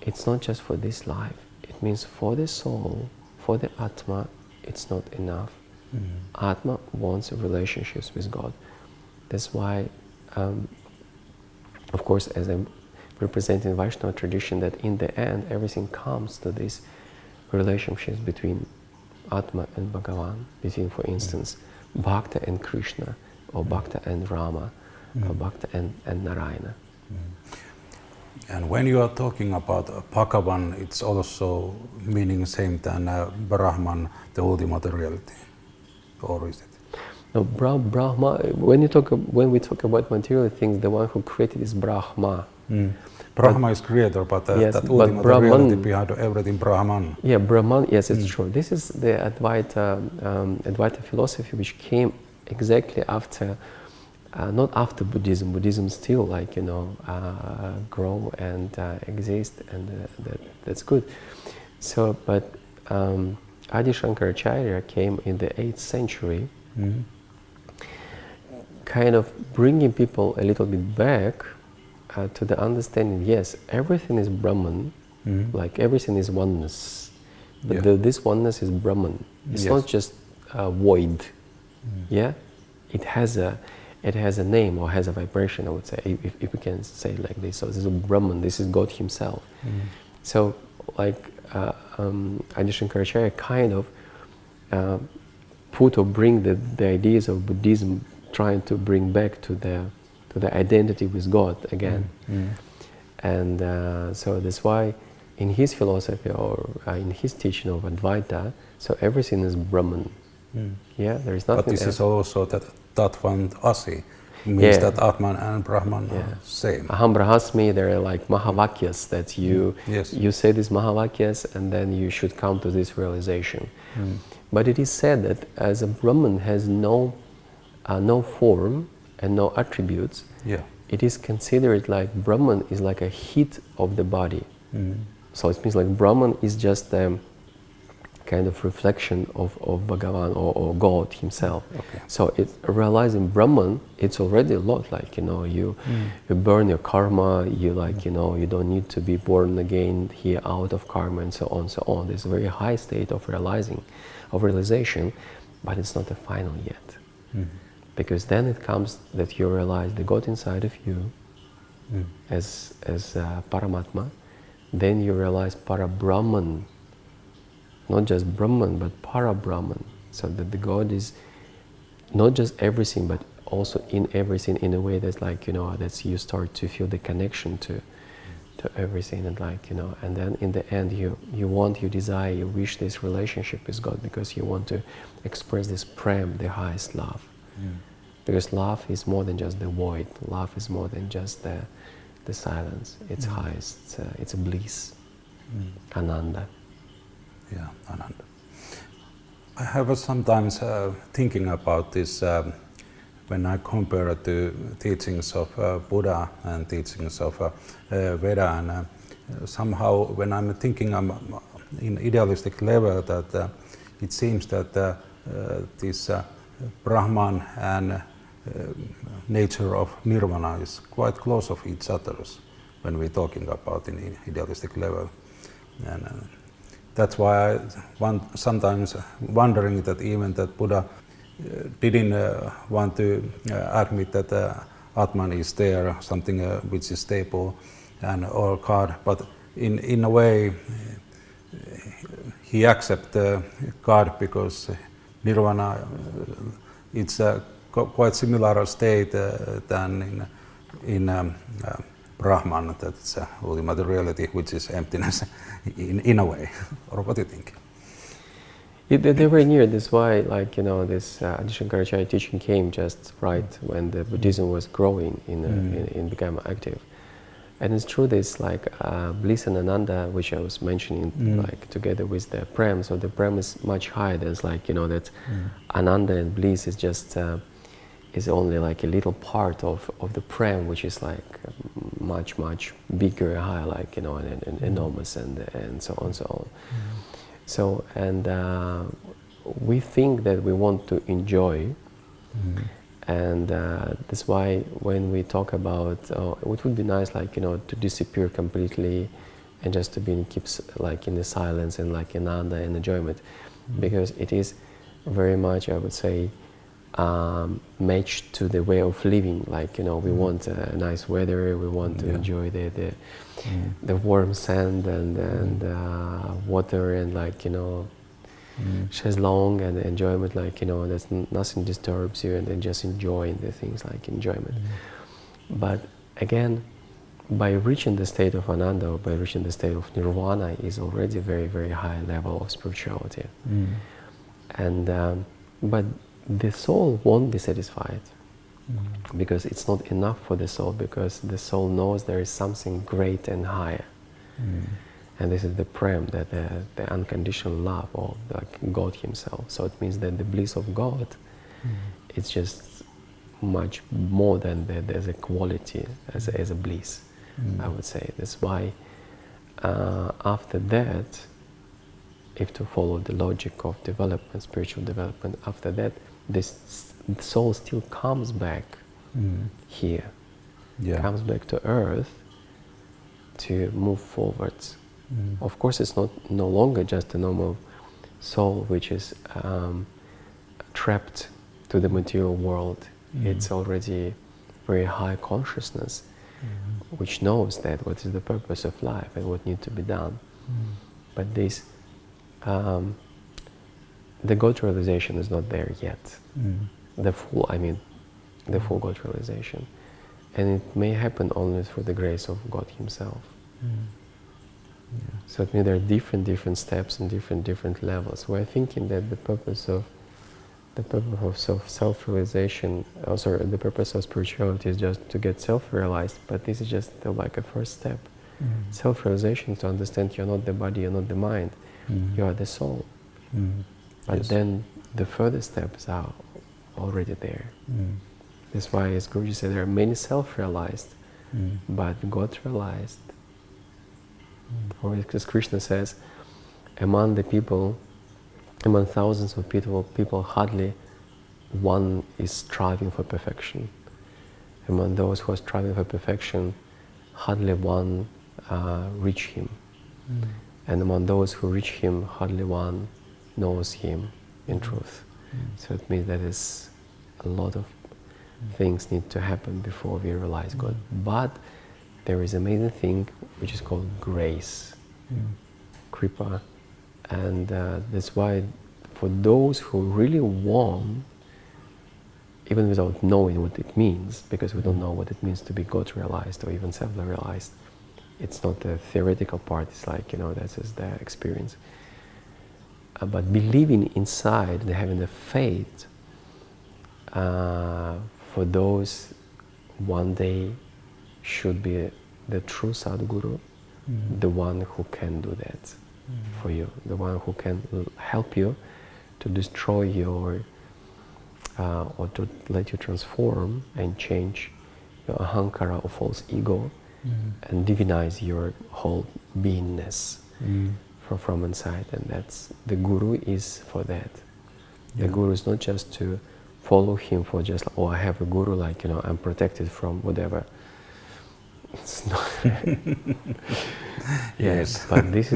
Speaker 2: it's not just for this life. It means for the soul, for the Atma, it's not enough. Atma wants relationships with God. That's why, of course, as I'm representing Vaishnava tradition, that in the end everything comes to these relationships between Atma and Bhagavan, between, for instance, Bhakta and Krishna, or Bhakta and Rama, or Bhakta and Narayana.
Speaker 1: And when you are talking about Bhagavan, it's also meaning same than Brahman, the ultimate reality, or is it?
Speaker 2: No, Brahma. When we talk about material things, the one who created is Brahma.
Speaker 1: Brahma is creator, but
Speaker 2: yes,
Speaker 1: that ultimate reality behind everything, Brahman.
Speaker 2: Yeah, Brahman. Yes, it's true. This is the Advaita philosophy, which came exactly after, not after Buddhism. Buddhism still, grow and exist, and that's good. So, but Adi Shankaracharya came in the 8th century, kind of bringing people a little bit back to the understanding, yes, everything is Brahman, like everything is oneness, but this oneness is Brahman. It's not just void. Yeah, it has a name, or has a vibration, I would say, if we can say it like this. So this is Brahman, this is God himself. So like Adi Shankaracharya kind of bring the ideas of Buddhism, trying to bring back to the identity with God again. And so that's why in his philosophy, or in his teaching of Advaita, so everything is Brahman. Yeah, there is nothing
Speaker 1: But this
Speaker 2: else.
Speaker 1: is also that Tattva Asi, means that Atman and Brahman are same.
Speaker 2: Aham Brahasmi, there are like Mahavakyas that you say these Mahavakyas, and then you should come to this realization. But it is said that as a Brahman has no form and no attributes, it is considered like Brahman is like a heat of the body. So it means like Brahman is just a kind of reflection of Bhagavan or God himself. So it's realizing Brahman, it's already a lot, like you burn your karma, you you don't need to be born again here out of karma, and so on, so on. There's a very high state of realization, but it's not the final yet. Because then it comes that you realize the God inside of you as Paramatma. Then you realize Para-Brahman, not just Brahman, but Para-Brahman. So that the God is not just everything, but also in everything, in a way that's like, you know, that you start to feel the connection to everything, and like, you know, and then in the end you want, you desire, you wish this relationship with God, because you want to express this prem, the highest love. Because love is more than just the void. Love is more than just the silence. It's highest. It's a bliss. Ananda.
Speaker 1: Yeah, Ananda. I have sometimes thinking about this when I compare it to teachings of Buddha and teachings of Veda, and somehow when I'm thinking in idealistic level, that it seems that this Brahman and nature of Nirvana is quite close of each other when we're talking about in idealistic level. And that's why I sometimes wondering that even that Buddha didn't want to admit that Atman is there, something which is stable and or God, but in a way he accepts God, because Nirvana it's a quite similar state than in Brahman, that's ultimate reality, which is emptiness in a way. Or what do you think?
Speaker 2: They're very near. That's why, like, you know, this Adi Shankaracharya teaching came just right when the Buddhism was growing in became active. And it's true, this like bliss and Ananda, which I was mentioning, like together with the Prem. So the Prem is much higher. There's like, you know, that Ananda and bliss is just is only like a little part of the Prem, which is like much bigger, higher, like, you know, and enormous, and so on, so on. So, and we think that we want to enjoy, and that's why when we talk about, it would be nice, like, you know, to disappear completely and just to be keeps like in the silence and like ananda and enjoyment, because it is very much, I would say, matched to the way of living. Like, you know, we want nice weather, we want to enjoy the warm sand and water, and like, you know, chaise-longue and enjoyment, like, you know, that's nothing disturbs you, and then just enjoying the things, like enjoyment. But again, by reaching the state of Ananda, or by reaching the state of Nirvana, is already a very, very high level of spirituality. And but the soul won't be satisfied, because it's not enough for the soul, because the soul knows there is something great and higher. And this is the Prem, that the unconditional love, or like God Himself. So it means that the bliss of God, it's just much more than there's a quality as a bliss, I would say. That's why after that, if to follow the logic of development, spiritual development, after that, the soul still comes back here, comes back to earth to move forwards. Of course, it's no longer just a normal soul which is trapped to the material world. It's already very high consciousness, which knows that what is the purpose of life and what needs to be done. But this, the God realization is not there yet. The full God realization, and it may happen only through the grace of God Himself. So it means there are different steps and different levels. We're thinking that the purpose of self-realization, the purpose of spirituality is just to get self-realized, but this is just like a first step. Self-realization, to understand you're not the body, you're not the mind, you are the soul. But then the further steps are already there. That's why, as Guruji said, there are many self-realized, but God-realized. Or as Krishna says, among the people, among thousands of people, hardly one is striving for perfection. Among those who are striving for perfection, hardly one reach Him. And among those who reach Him, hardly one knows Him in truth. So it means that is a lot of things need to happen before we realize God. But there is an amazing thing which is called grace, kripa, and that's why for those who really want even without knowing what it means, because we don't know what it means to be God realized or even self-realized. It's not the theoretical part, it's like, that's just the experience. But believing inside and having the faith for those one day should be the true Sadguru, the one who can do that for you, the one who can help you to destroy your, or to let you transform and change your ahankara or false ego and divinize your whole beingness from inside. And that's, the Guru is for that. The Guru is not just to follow him for just, oh, I have a Guru, like, I'm protected from whatever. It's not. Yes, but this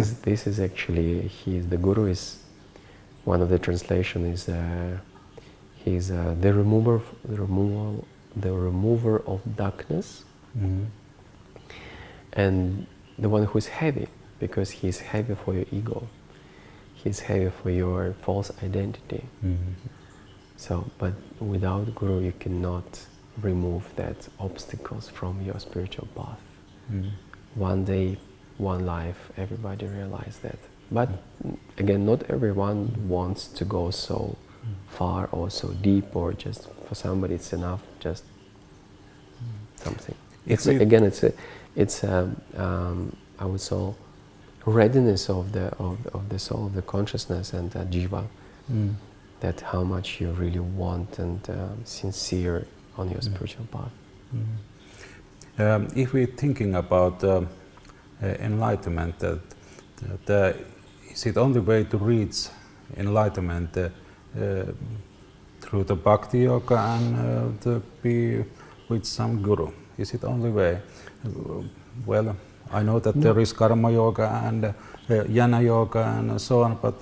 Speaker 2: is actually, the Guru is, one of the translation is he's the remover of darkness, and the one who is heavy, because he's heavy for your ego, he's heavy for your false identity. So, but without Guru, you cannot remove that obstacles from your spiritual path. One day, one life, everybody realize that. But again, not everyone wants to go so far or so deep, or just for somebody it's enough, just something. It's I would say readiness of the soul, of the consciousness and jiva, that how much you really want and sincere on your spiritual path.
Speaker 1: If we're thinking about enlightenment, is it only way to reach enlightenment through the bhakti yoga and to be with some guru? Is it only way? Well, I know that there is karma yoga and jnana yoga and so on, but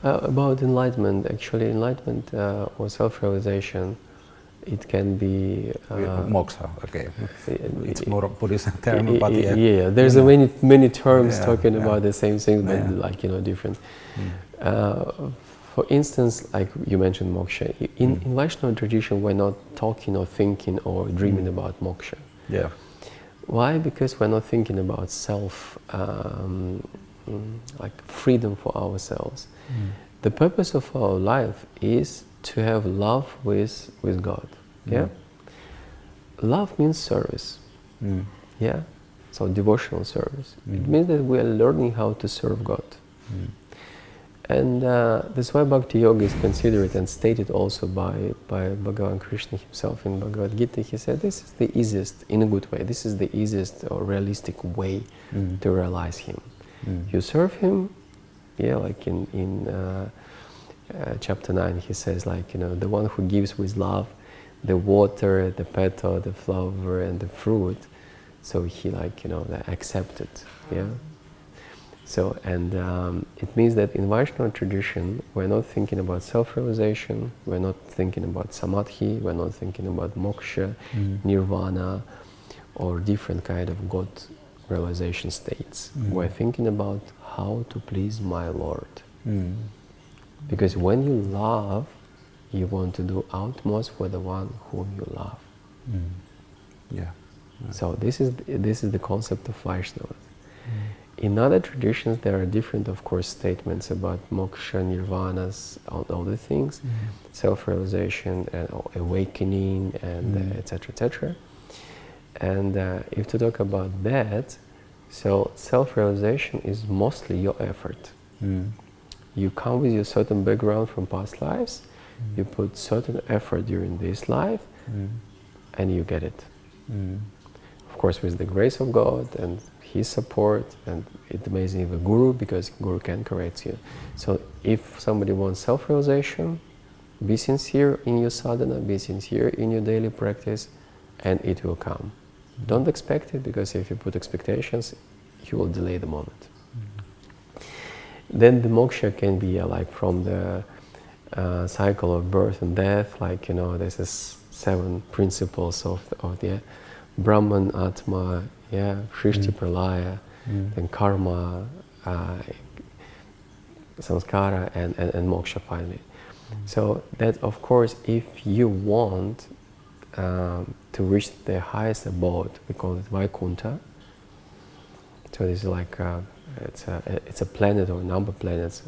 Speaker 2: about enlightenment, actually, enlightenment or self-realization, it can be
Speaker 1: moksha. Okay, it's more a Buddhist term, but
Speaker 2: yeah, there's many terms talking about the same thing, but like different. For instance, like you mentioned, moksha. In Vaishnava tradition, we're not talking or thinking or dreaming about moksha.
Speaker 1: Yeah.
Speaker 2: Why? Because we're not thinking about self, like freedom for ourselves. The purpose of our life is to have love with God. Yeah. Love means service. Yeah. So devotional service. It means that we are learning how to serve God. And that's why Bhakti Yoga is considered and stated also by Bhagavan Krishna himself in Bhagavad Gita. He said this is the easiest, in a good way, this is the easiest or realistic way to realize Him. You serve Him, like in chapter 9 he says, like, the one who gives with love the water, the petal, the flower and the fruit, so he accepted. So, and it means that in Vaishnava tradition, we're not thinking about self-realization, we're not thinking about samadhi, we're not thinking about moksha, nirvana, or different kind of God realization states. We're thinking about how to please my Lord. Because when you love, you want to do utmost for the one whom you love. So this is the concept of Vaishnava. In other traditions, there are different, of course, statements about moksha, nirvanas, all the things, self-realization and awakening, and etc., etc. And if to talk about that, so self-realization is mostly your effort. You come with your certain background from past lives, you put certain effort during this life, and you get it. Of course, with the grace of God and His support, and it's amazing if a guru, because guru can correct you. So if somebody wants self-realization, be sincere in your sadhana, be sincere in your daily practice, and it will come. Don't expect it, because if you put expectations, you will delay the moment. Then the moksha can be like from the cycle of birth and death, like there's is 7 principles of the Brahman, Atma, Shrishti Pralaya, then karma, samskara and moksha finally. So that, of course, if you want to reach the highest abode, we call it Vaikuntha. So this is like it's a planet or a number of planets.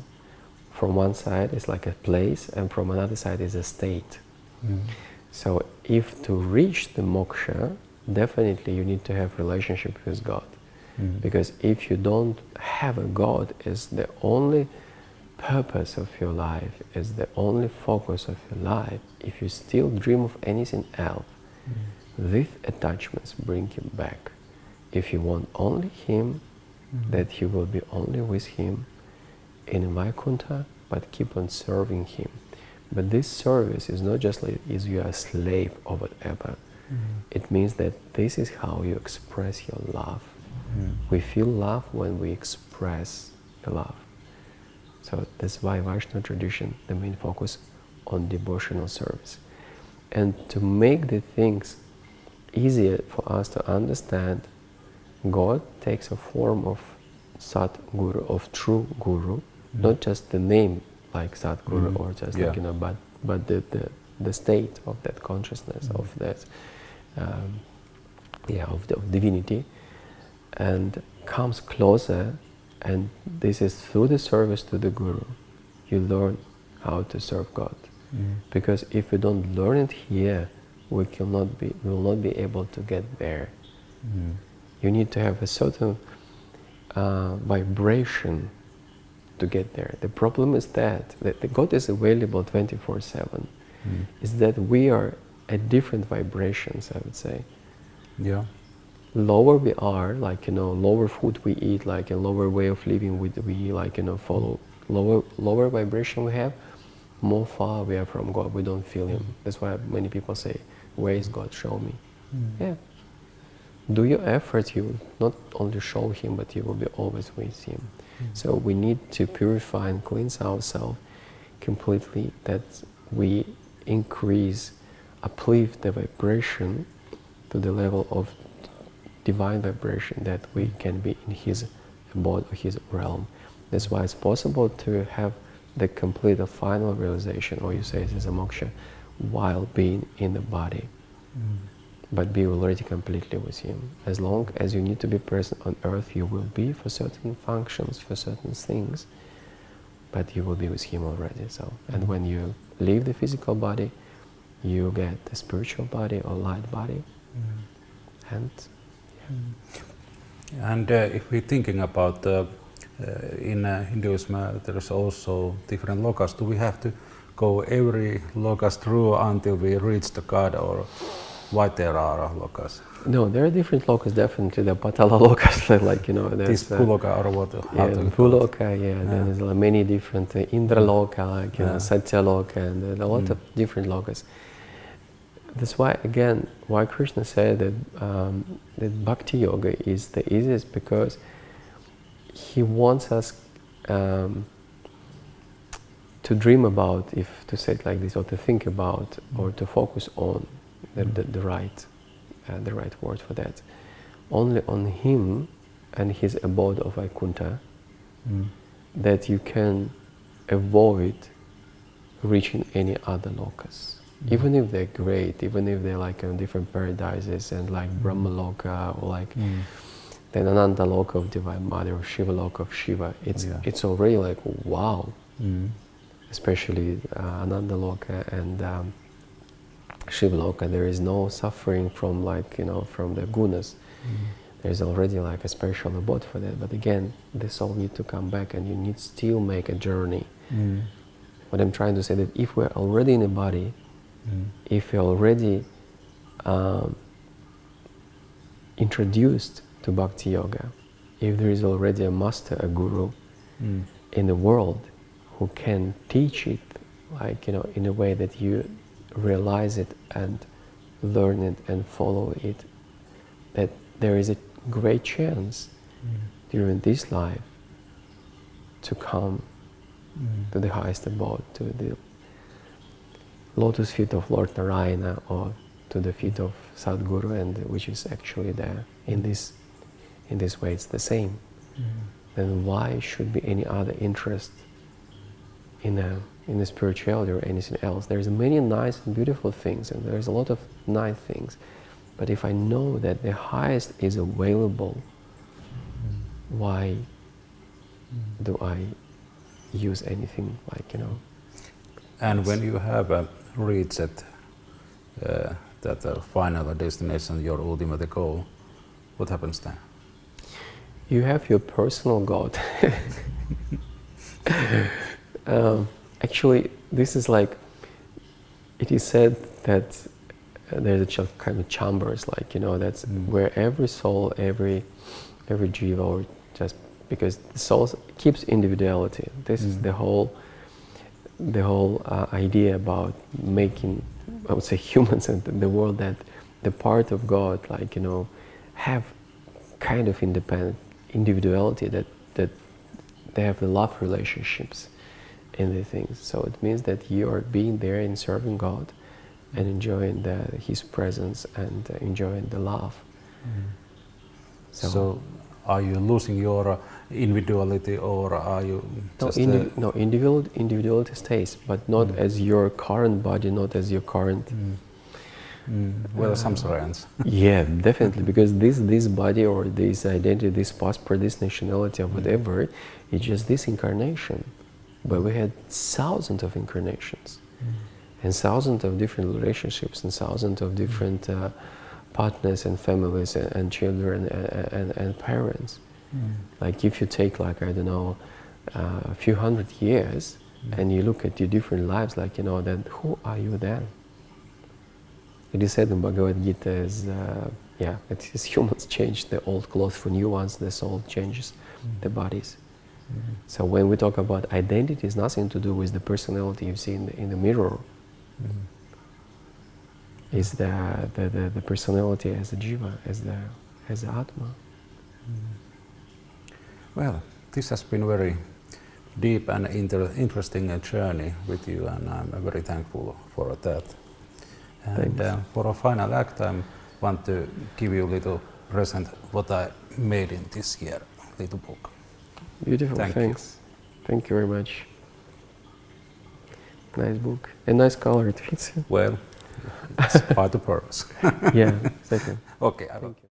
Speaker 2: From one side it's like a place, and from another side is a state. So if to reach the moksha, definitely you need to have relationship with God. Because if you don't have a God as the only purpose of your life, as the only focus of your life, if you still dream of anything else, these attachments bring you back. If you want only Him, that you will be only with Him in Vaikuntha, but keep on serving Him. But this service is not just like is you are a slave or whatever. It means that this is how you express your love. We feel love when we express the love. So that's why Vaishnava tradition, the main focus on devotional service. And to make the things easier for us to understand, God takes a form of Sadguru, of true Guru, not just the name like Sadguru or just like, you know, but the state of that consciousness, of that, of divinity, and comes closer. And this is through the service to the Guru, you learn how to serve God. Because if we don't learn it here, we will not be able to get there. You need to have a certain vibration to get there. The problem is that the God is available 24/7. Is that we are at different vibrations, I would say.
Speaker 1: Yeah.
Speaker 2: Lower we are, like, you know, lower food we eat, like a lower way of living we like, you know, follow. Lower vibration we have, more far we are from God. We don't feel Him. That's why many people say, "Where is God? Show me." Yeah. Do your effort, you will not only show Him, but you will be always with Him. So we need to purify and cleanse ourselves completely, that we increase, uplift the vibration to the level of divine vibration, that we can be in His abode or His realm. That's why it's possible to have the complete or final realization, or you say it is a moksha, while being in the body. But be already completely with Him. As long as you need to be present on earth, you will be for certain functions, for certain things, but you will be with Him already. So, and when you leave the physical body, you get the spiritual body or light body. And
Speaker 1: and if we're thinking about in Hinduism, there is also different lokas. Do we have to go every lokas through until we reach the God, or why there are lokas?
Speaker 2: no, there are different lokas, definitely. The patala lokas, like, you know,
Speaker 1: This
Speaker 2: there's
Speaker 1: puloka or what?
Speaker 2: yeah, Bhuloka, there's like many different Indra loka, like, you know, Satya loka, and a lot of different lokas. That's why, again, why Krishna said that that Bhakti Yoga is the easiest, because He wants us to dream about, if to say it like this, or to think about, or to focus on the right word for that, only on Him and His abode of Vaikuntha, that you can avoid reaching any other lokas. Even if they're great, even if they're like in different paradises, and like Brahma Loka, or like then Ananda Loka of Divine Mother, or Shiva Loka of Shiva, it's already like wow. Especially Ananda Loka and Shiva Loka, there is no suffering from, like, you know, from the gunas. There's already like a special abode for that. But again, the soul need to come back, and you need still make a journey. What I'm trying to say, that if we're already in a body, if you're already introduced to Bhakti Yoga, if there is already a master, a guru in the world who can teach it, like, you know, in a way that you realize it and learn it and follow it, that there is a great chance during this life to come to the highest abode, to the lotus feet of Lord Narayana, or to the feet of Sadguru, and which is actually there. In this way, it's the same. Then why should be any other interest in the spirituality or anything else. There's many nice and beautiful things, and there's a lot of nice things. But if I know that the highest is available, why do I use anything like, you know?
Speaker 1: And when you have reached that final destination, your ultimate goal, what happens then?
Speaker 2: You have your personal God. Actually, this is like, it is said that there's a kind of chambers, like, you know, that's where every soul, every jiva, or just because the soul keeps individuality. This is the whole idea about making, I would say, humans and the world, that the part of God, like, you know, have kind of independent individuality, that they have the love relationships in the things. So it means that you are being there and serving God and enjoying His presence and enjoying the love.
Speaker 1: So are you losing your individuality, or are you just...
Speaker 2: No, individuality stays, but not as your current body, not as your current...
Speaker 1: Well, some sense.
Speaker 2: Yeah, definitely, because this body or this identity, this passport, this nationality or whatever, it's just this incarnation. But we had thousands of incarnations and thousands of different relationships and thousands of different partners and families and children and parents. Like if you take, like, I don't know, a few hundred years and you look at your different lives, like, you know, then who are you then? It is said in Bhagavad Gita as, it is humans change the old clothes for new ones, the soul changes the bodies. So when we talk about identity, it's nothing to do with the personality you see in the mirror. It's the personality as a jiva, as the atma.
Speaker 1: Well, this has been very deep and interesting journey with you, and I'm very thankful for that. And for a final act, I want to give you a little present what I made in this year, little book.
Speaker 2: Beautiful, thanks. Thank you very much. Nice book. And nice color, it fits you.
Speaker 1: Well, it's part of the purpose.
Speaker 2: Yeah, exactly.
Speaker 1: Okay,
Speaker 2: Thank you.